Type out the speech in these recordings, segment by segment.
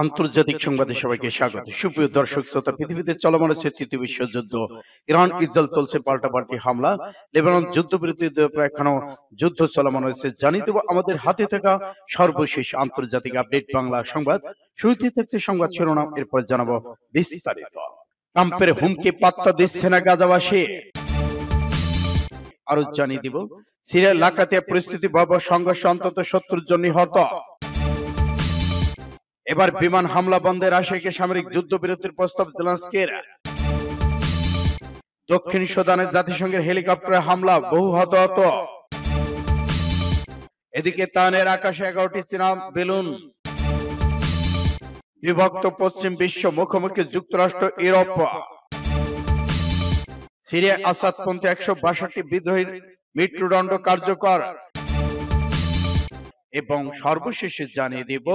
আন্তর্জাতিক সংবাদে সবাইকে স্বাগত। সুপ্রিয় দর্শক শ্রোতা, পৃথিবীতে চলমান আছে তৃতীয় বিশ্বযুদ্ধ। ইরান ইসরায়েল চলছে পাল্টাপাল্টি হামলা। লেবানন যুদ্ধবিরতিতে এখনো যুদ্ধ চলমান রয়েছে। জানিয়ে দেব আমাদের হাতে থাকা সর্বশেষ আন্তর্জাতিক আপডেট বাংলা সংবাদ। শুরুতে থাকছে সংবাদ শিরোনাম, এরপর জানাবো বিস্তারিত। ট্রাম্পের হুমকি পাত্তা দিচ্ছে না গাজাবাসী। আরো জানিয়ে দিব সিরিয়ার লাকাতিয়া পরিস্থিতি ভয়াবহ, সংঘর্ষে অন্তত 70 জন নিহত। এবার বিমান হামলা বন্ধের আশাকে সামরিক যুদ্ধবিরতির প্রস্তাব জেলেনস্কির। দক্ষিণ সুদানের জাতিসংঘের হেলিকপ্টারে হামলা, বহু হতাহত। এদিকে তানের আকাশে 11টি চীনা বেলুন। বিভক্ত পশ্চিম বিশ্ব মুখোমুখি যুক্তরাষ্ট্র, ইউরোপ। সিরিয়া আসাদপন্থী 162 বিদ্রোহীর মৃত্যুদণ্ড কার্যকর। এবং সর্বশেষে জানিয়ে দিব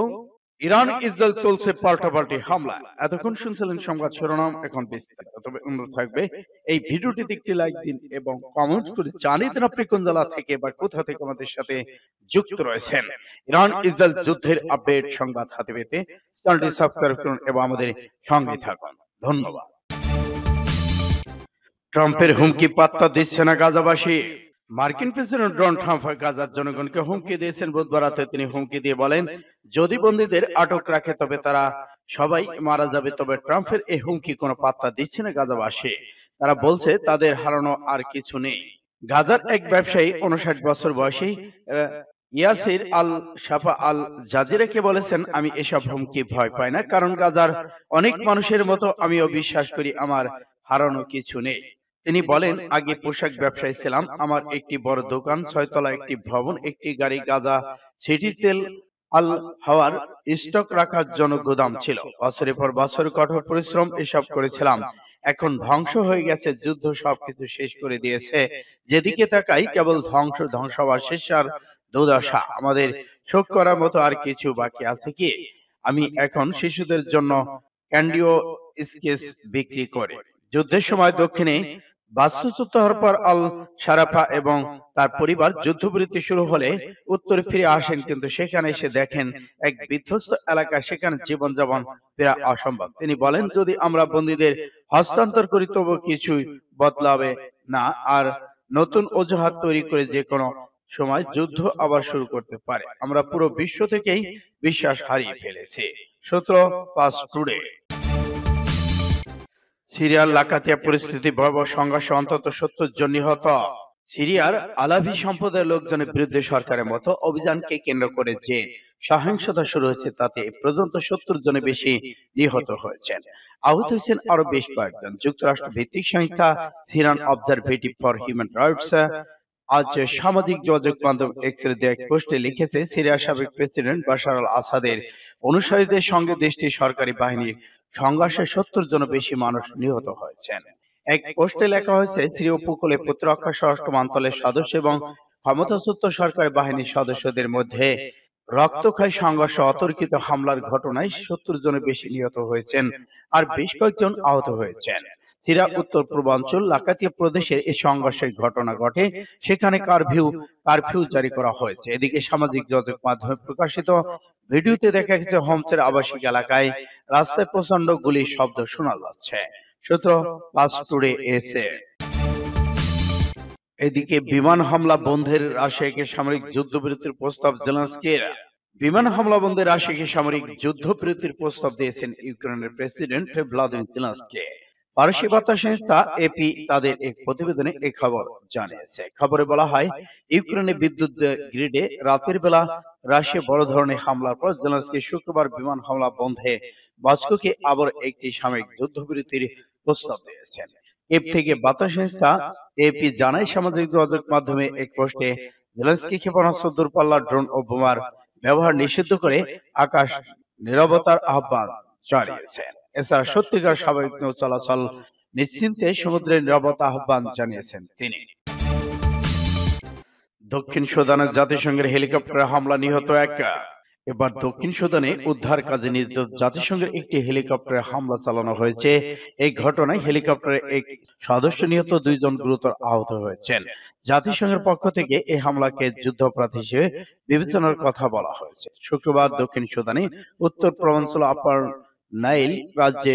ইরান ইসরায়েল চলছে পাল্টাপাল্টি হামলা। এতক্ষণ শুনছিলেন সংবাদ শিরোনাম, এখন বিস্তারিত। তবে অনুরোধ থাকবে এই ভিডিওটিতে একটি লাইক দিন এবং কমেন্ট করে জানিয়ে দিন আপনি কোন জেলা থেকে বা কোথা থেকে আমাদের সাথে যুক্ত রয়েছেন। ইরান ইসরায়েল যুদ্ধের আপডেট সংবাদ হাতে পেতে চ্যানেলটি সাবস্ক্রাইব করুন এবং আমাদের সঙ্গে থাকুন। ধন্যবাদ। ট্রাম্পের হুমকি পাত্তা দিচ্ছে না গাজাবাসী। মার্কিন প্রেসিডেন্ট ডোনাল্ড ট্রাম্প গাজার জনগণকে হুমকি দিয়েছেন। বুধবার রাতে তিনি হুমকি দিয়ে বলেন, যদি বন্দীদের আটক রাখে তবে তারা সবাই মারা যাবে। তবে ট্রাম্পের এই হুমকি কোনো পাত্তা দিচ্ছে না গাজাবাসী। তারা বলছে তাদের হারানো আর কিছু নেই। গাজার এক ব্যবসায়ী 59 বছর বয়সী ইয়াসির আল শাফা আল জাজিরাকে বলেছেন, আমি এসব হুমকি ভয় পাই না, কারণ গাজার অনেক মানুষের মতো আমিও বিশ্বাস করি আমার হারানো কিছু নেই। তিনি বলেন, আগে পোশাক ব্যবসায়ী ছিলাম। আমার একটি বড় দোকান, 6 তলা একটি ভবন, একটি গাড়ি, গাজা সিটি তেল আল হাওয়ার স্টক রাখার জন্য গোদাম ছিল। বছরের পর বছর কঠোর পরিশ্রম এসব করেছিলাম। এখন ধ্বংস হয়ে গেছে। যুদ্ধ সবকিছু শেষ করে দিয়েছে। যেদিকে তাকাই কেবল ধ্বংস, ধ্বংস হওয়ার শেষ আর দুর্দশা। আমাদের শোক করার মতো আর কিছু বাকি আছে কি? আমি এখন শিশুদের জন্য ক্যান্ডিও স্কেচ বিক্রি করে। যুদ্ধের সময় দক্ষিণে বাস্তুচ্যুত হওয়ার পর আল শারাফা এবং তার পরিবার যুদ্ধবিরতি শুরু হলে উত্তরে ফিরে আসেন, কিন্তু সেখানে এসে দেখেন এক বিধ্বস্ত এলাকা, সেখানে জীবনযাপন ফেরা অসম্ভব। তিনি বলেন, যদি আমরা বন্দীদের হস্তান্তর করি তবু কিছুই বদলাবে না, আর নতুন অজুহাত তৈরি করে যে কোনো সময় যুদ্ধ আবার শুরু করতে পারে। আমরা পুরো বিশ্ব থেকেই বিশ্বাস হারিয়ে ফেলেছি। সূত্র পাস টুডে। সিরিয়ার লাকাতিয়া পরিস্থিতি ভয়াবহ, সংঘর্ষে অন্তত 70 জন নিহত। সিরিয়ার আলাভি সম্প্রদায়ের লোকজনের বিরুদ্ধে সরকারের মতো অভিযানকে কেন্দ্র করে যে সহিংসতা শুরু হয়েছে তাতে এ পর্যন্ত 70 জনের বেশি নিহত হয়েছেন। আহত হয়েছেন আরো বেশ কয়েকজন। যুক্তরাষ্ট্র ভিত্তিক সংস্থা সিরিয়ান অবজারভেটিভ ফর হিউম্যান রাইটস আজ সামাজিক যোগাযোগ মাধ্যম এক্সের এক পোস্টে লিখেছে, সিরিয়ার সাবেক প্রেসিডেন্ট বাশার আল আসাদের অনুসারীদের সঙ্গে দেশটির সরকারি বাহিনীর সংঘর্ষে 70 জন বেশি মানুষ নিহত হয়েছেন। এক পোস্টে লেখা হয়েছে, সিরীয় উপকূলে প্রতিরক্ষা স্বরাষ্ট্র মন্ত্রণালয়ের সদস্য এবং ক্ষমতাচ্যুত সরকারি বাহিনীর সদস্যদের মধ্যে রক্তক্ষয়ী সংঘর্ষ, অতর্কিত হামলার ঘটনায় 70 জনের বেশি নিহত হয়েছেন আর বেশ কয়েকজন আহত হয়েছেন। সিরিয়ার উত্তর পূর্বাঞ্চল লাকাতিয়া প্রদেশের এই সংঘর্ষের ঘটনা ঘটে, সেখানে কারফিউ জারি করা হয়েছে। এদিকে সামাজিক যোগাযোগ মাধ্যমে প্রকাশিত ভিডিওতে দেখা গেছে হোমসের আবাসিক এলাকায় রাস্তায় প্রচন্ড গুলির শব্দ শোনা যাচ্ছে। সূত্র পাস টুডে এসে। এদিকে বিমান হামলা বন্ধের আশাকে সামরিক যুদ্ধবিরতির প্রস্তাব জেলেনস্কির। বিমান হামলা বন্ধের আশাকে সামরিক যুদ্ধবিরতির প্রস্তাব দিয়েছেন ইউক্রেনের প্রেসিডেন্ট ভ্লাদিমির জেলেনস্কি। পারসি বার্তা সংস্থা এপি তাদের এক প্রতিবেদনে এই খবর জানিয়েছে। খবরে বলা হয়, ইউক্রেনের বিদ্যুৎ গ্রিডে রাতের বেলা রাশিয়া বড় ধরনের হামলার পর জেলেনস্কি শুক্রবার বিমান হামলা বন্ধে মস্কোকে আবার একটি সামরিক যুদ্ধবিরতির প্রস্তাব দিয়েছেন। এপ থেকে বার্তা সংস্থা এপি জানায়, সামাজিক যোগাযোগ মাধ্যমে এক পোস্টে জেলেনস্কি ক্ষেপণাস্ত্র, দূরপাল্লার ড্রোন ও বোমার ব্যবহার নিষিদ্ধ করে আকাশ নীরবতার আহ্বান জানিয়েছেন। এছাড়া সত্যিকার স্বাভাবিক নৌ চলাচল নিশ্চিন্তে সমুদ্রের নীরবতা আহ্বান জানিয়েছেন তিনি। দক্ষিণ সুদানের জাতিসংঘের হেলিকপ্টারে হামলা, নিহত 1। এবার দক্ষিণ সুদানে উদ্ধার কাজে নিয়োজিত জাতিসংঘের একটি হেলিকপ্টারে হামলা চালানো হয়েছে। এই ঘটনায় হেলিকপ্টারে এক সদস্য নিহত, 2 জন গুরুতর আহত হয়েছেন। জাতিসংঘের পক্ষ থেকে এই হামলাকে যুদ্ধাপরাধ হিসেবে বিবেচনার কথা বলা হয়েছে। শুক্রবার দক্ষিণ সুদানে উত্তর পূর্বাঞ্চল আপার নাইল রাজ্যে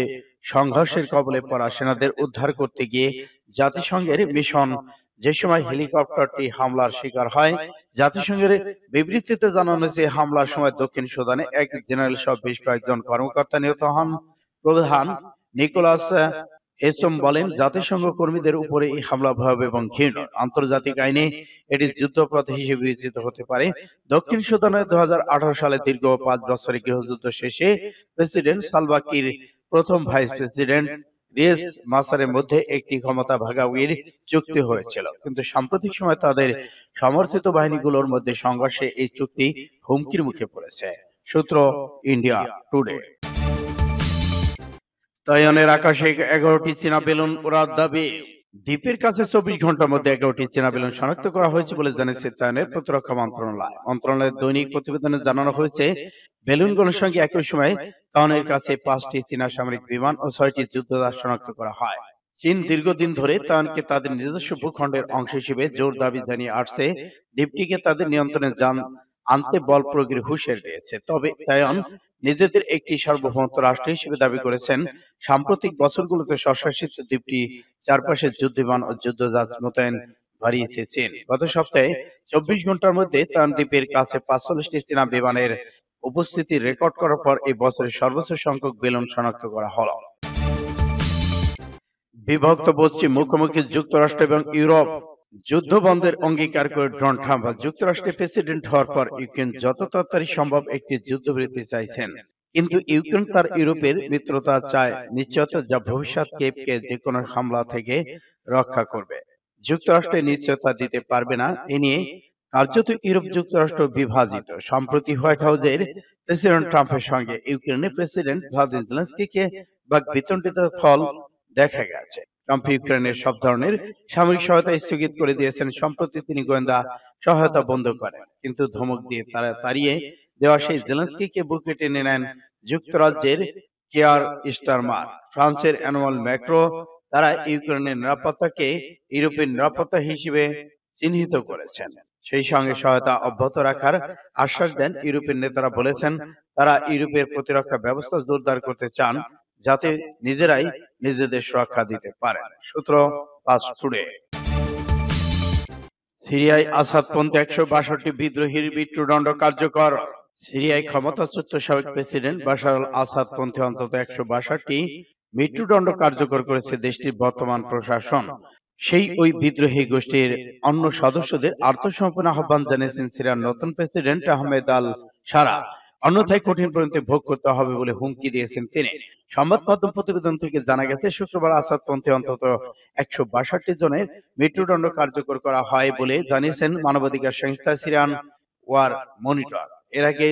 সংঘর্ষের কবলে পড়া সেনাদের উদ্ধার করতে গিয়ে জাতিসংঘের মিশন যে সময় হেলিকপ্টারটি হামলার শিকার হয়। জাতিসংঘের বিবৃতিতে জানানো হয়েছে, হামলার সময় দক্ষিণ সুদানে এক জেনারেল সহ বেশ কয়েকজন কর্মকর্তা নিহত হন। প্রধান নিকোলাস হেসম বলেন, জাতিসংঘ কর্মীদের উপরে এই হামলা ভয়াবহ এবং ঘৃণ্য। আন্তর্জাতিক আইনে এটি যুদ্ধাপরাধ হিসেবে বিবেচিত হতে পারে। দক্ষিণ সুদানে 2018 সালে দীর্ঘ 5 বছরের গৃহযুদ্ধ শেষে প্রেসিডেন্ট সালভা কির প্রথম ভাইস প্রেসিডেন্ট রিয়েস মাসারের মধ্যে একটি ক্ষমতা ভাগাভাগির চুক্তি হয়েছিল, কিন্তু সাম্প্রতিক সময় তাদের সমর্থিত বাহিনীগুলোর মধ্যে সংঘর্ষে এই চুক্তি হুমকির মুখে পড়েছে। সূত্র ইন্ডিয়া টুডে। তাইওয়ানের আকাশে 11টি চীনা বেলুন ওড়ার দাবি। দ্বীপের কাছে 24 ঘন্টার মধ্যে 11টি চীনা বেলুন শনাক্ত করা হয়েছে বলে জানিয়েছে তাইওয়ানের প্রতিরক্ষা মন্ত্রণালয়। মন্ত্রণালয়ের দৈনিক প্রতিবেদনে জানানো হয়েছে, বেলুনগুলোর সঙ্গে একই সময়ে তাইওয়ানের কাছে 5টি চীনা সামরিক বিমান ও 6টি যুদ্ধজাহাজ শনাক্ত করা হয়। চীন দীর্ঘদিন ধরে তাইওয়ানকে তাদের নিজস্ব ভূখণ্ডের অংশ হিসেবে জোর দাবি জানিয়ে আসছে। দ্বীপটিকে তাদের নিয়ন্ত্রণে আনতে বল প্রয়োগের হুঁশিয়ারি দিয়েছে। তবে তাইওয়ান নিজেদের একটি সার্বভৌমত্ব রাষ্ট্র হিসেবে দাবি করেছেন। সাম্প্রতিক বছরগুলোতে স্বশাসিত দ্বীপটি চারপাশে যুদ্ধবিমান ও যুদ্ধজাহাজ মোতায়েন বাড়িয়েছে চীন। গত সপ্তাহে 24 ঘন্টার মধ্যে তাইওয়ান দ্বীপের কাছে 45টি চীনা বিমানের উপস্থিতি রেকর্ড করার পর এই বছরের সর্বোচ্চ সংখ্যক বেলুন শনাক্ত করা হলো। বিভক্ত পশ্চিম, মুখোমুখি যুক্তরাষ্ট্র এবং ইউরোপ। যুদ্ধ বন্ধের অঙ্গীকার করে ডোনাল্ড ট্রাম্প যুক্তরাষ্ট্রের প্রেসিডেন্ট হওয়ার পর ইউক্রেন যত তাড়াতাড়ি সম্ভব একটি যুদ্ধবিরতি চাইছেন, কিন্তু ইউক্রেন তার ইউরোপের মিত্রতা চায় নিশ্চয়তা, যা ভবিষ্যৎ কিয়েভকে যে কোনো হামলা থেকে রক্ষা করবে। যুক্তরাষ্ট্রের নিশ্চয়তা দিতে পারবে না। এ নিয়ে কার্যত ইউরোপ যুক্তরাষ্ট্র বিভাজিত। সম্প্রতি হোয়াইট হাউসের প্রেসিডেন্ট ট্রাম্পের সঙ্গে ইউক্রেনের প্রেসিডেন্ট ভ্লাদিমির জেলেনস্কিকে বিতর্কিত ফল দেখা গেছে। ট্রাম্প ইউক্রেনের সব ধরনের সামরিক সহায়তা স্থগিত করে দিয়েছেন। সম্প্রতি তিনি গোয়েন্দা সহায়তা বন্ধ করেন, কিন্তু ধমক দিয়ে তাড়িয়ে দেওয়া সেই জেলেনস্কিকে বুকে টেনে নেন যুক্তরাজ্যের কেয়ার স্টারমার, ফ্রান্সের এমানুয়েল ম্যাক্রো। তারা ইউক্রেনের নিরাপত্তাকে ইউরোপের নিরাপত্তা হিসেবে চিহ্নিত করেছেন। সেই সঙ্গে সহায়তা অব্যাহত রাখার আশ্বাস দেন। ইউরোপের নেতারা বলেছেন, তারা ইউরোপের প্রতিরক্ষা ব্যবস্থা জোরদার করতে চান, যাতে নিজেরাই নিজেদের সুরক্ষা দিতে পারেন। সূত্র ফাস্ট টুডে। সিরিয়ায় আসাদপন্থী 162 বিদ্রোহীর মৃত্যুদণ্ড কার্যকর। সিরিয়ায় ক্ষমতাচ্যুত সাবেক প্রেসিডেন্ট বাশার আল আসাদপন্থী অন্তত 162টি মৃত্যুদণ্ড কার্যকর করেছে দেশটির বর্তমান প্রশাসন। সেই ওই বিদ্রোহী গোষ্ঠীর অন্য সদস্যদের আত্মসমর্পণ আহ্বান জানিয়েছেন সিরিয়ার নতুন প্রেসিডেন্ট আহমেদ আল সারা। অন্যথায় কঠিন পরিণতি ভোগ করতে হবে বলে হুমকি দিয়েছেন তিনি। সংবাদ মাধ্যম প্রতিবেদন থেকে জানা গেছে, শুক্রবার আসাদপন্থী অন্তত 162 জনের মৃত্যুদণ্ড কার্যকর করা হয় বলে জানিয়েছেন মানবাধিকার সংস্থা সিরিয়ান ওয়ার মনিটর। এর আগে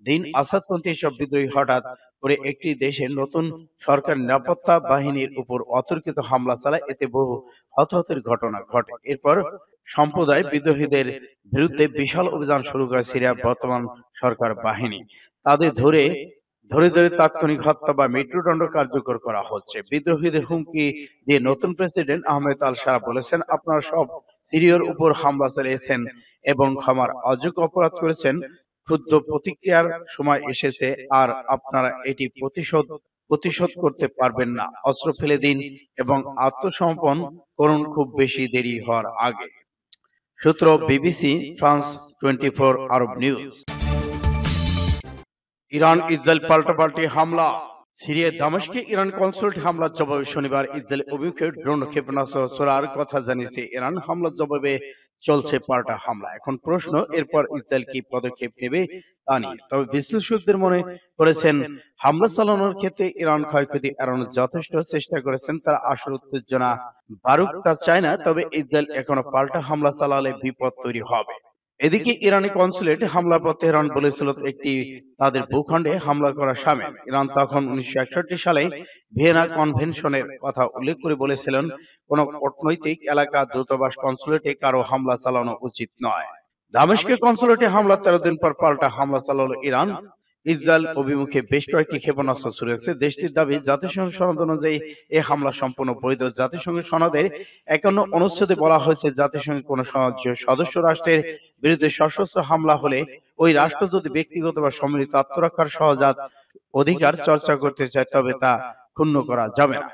দিন আসাদপন্থী সব বিদ্রোহী হঠাৎ করে একটি দেশের নতুন সরকার নিরাপত্তা বাহিনীর উপর অতর্কিত হামলা চালায়, এতে বহু হতাহতের ঘটনা ঘটে। এরপর সম্প্রদায় বিদ্রোহীদের বিরুদ্ধে বিশাল অভিযান শুরু করে সিরিয়ার বর্তমান সরকার বাহিনী। তাদের ধরে তাৎক্ষণিক হত্যা বা মৃত্যুদণ্ড কার্যকর করা হচ্ছে। বিদ্রোহীদের হুমকি দিয়ে নতুন প্রেসিডেন্ট আহমেদ আল সারা বলেছেন, আপনারা সব সিরিয়ার উপর হামলা চালিয়েছেন এবং ক্ষমার অযোগ্য অপরাধ করেছেন। ক্ষুদ্র প্রতিক্রিয়ার সময় এসেছে, আর আপনারা এটি প্রতিশোধ করতে পারবেন না। অস্ত্র ফেলে দিন এবং আত্মসমর্পণ করুন, খুব বেশি দেরি হওয়ার আগে। সূত্র বিবিসি, ফ্রান্স 24 আরব নিউজ। ইরান ইসরায়েল পাল্টাপাল্টি হামলা। সিরিয়ার দামেস্কে ইরান কনসুলেট হামলার জবাবে শনিবার ইসরায়েলের অভিমুখে ড্রোন ক্ষেপণাস্ত্র ছোড়ার কথা জানিয়েছে ইরান। হামলার জবাবে চলছে পাল্টা হামলা। এখন প্রশ্ন, এরপর ইসরায়েল কি পদক্ষেপ নেবে তা নিয়ে। তবে বিশ্লেষকদের মনে করেছেন, হামলা চালানোর ক্ষেত্রে ইরান ক্ষয়ক্ষতি এড়ানোর যথেষ্ট চেষ্টা করেছেন। তারা আসল উত্তেজনা বারুক তা চায় না, তবে ইসরায়েল এখনো পাল্টা হামলা চালালে বিপদ তৈরি হবে। এদিকে ইরানি কনসুলেট হামলার পর তেহরান বলেছিল একটি তাদের ভূখণ্ডে হামলা করা শামিল। ইরান তখন 1961 সালে ভিয়েনা কনভেনশনের কথা উল্লেখ করে বলেছিলেন, কোন কূটনৈতিক এলাকা, দূতাবাস, কনসুলেটে কারো হামলা চালানো উচিত নয়। দামেস্কের কনসুলেটে হামলা 13 দিন পর পাল্টা হামলা চালালো ইরান। ইসরায়েল অভিমুখে বেশ কয়েকটি ক্ষেপণাস্ত্র ছুড়েছে। দেশটির দাবি, জাতিসংঘ সনদ অনুযায়ী এই হামলা সম্পূর্ণ বৈধ। জাতিসংঘের সনদের 51 অনুচ্ছেদে বলা হয়েছে, জাতিসংঘের কোন সদস্য রাষ্ট্রের বিরুদ্ধে সশস্ত্র হামলা হলে ওই রাষ্ট্র যদি ব্যক্তিগত বা সম্মিলিত আত্মরক্ষার সহজাত অধিকার চর্চা করতে চায় তবে তা ক্ষুণ্ণ করা যাবে না।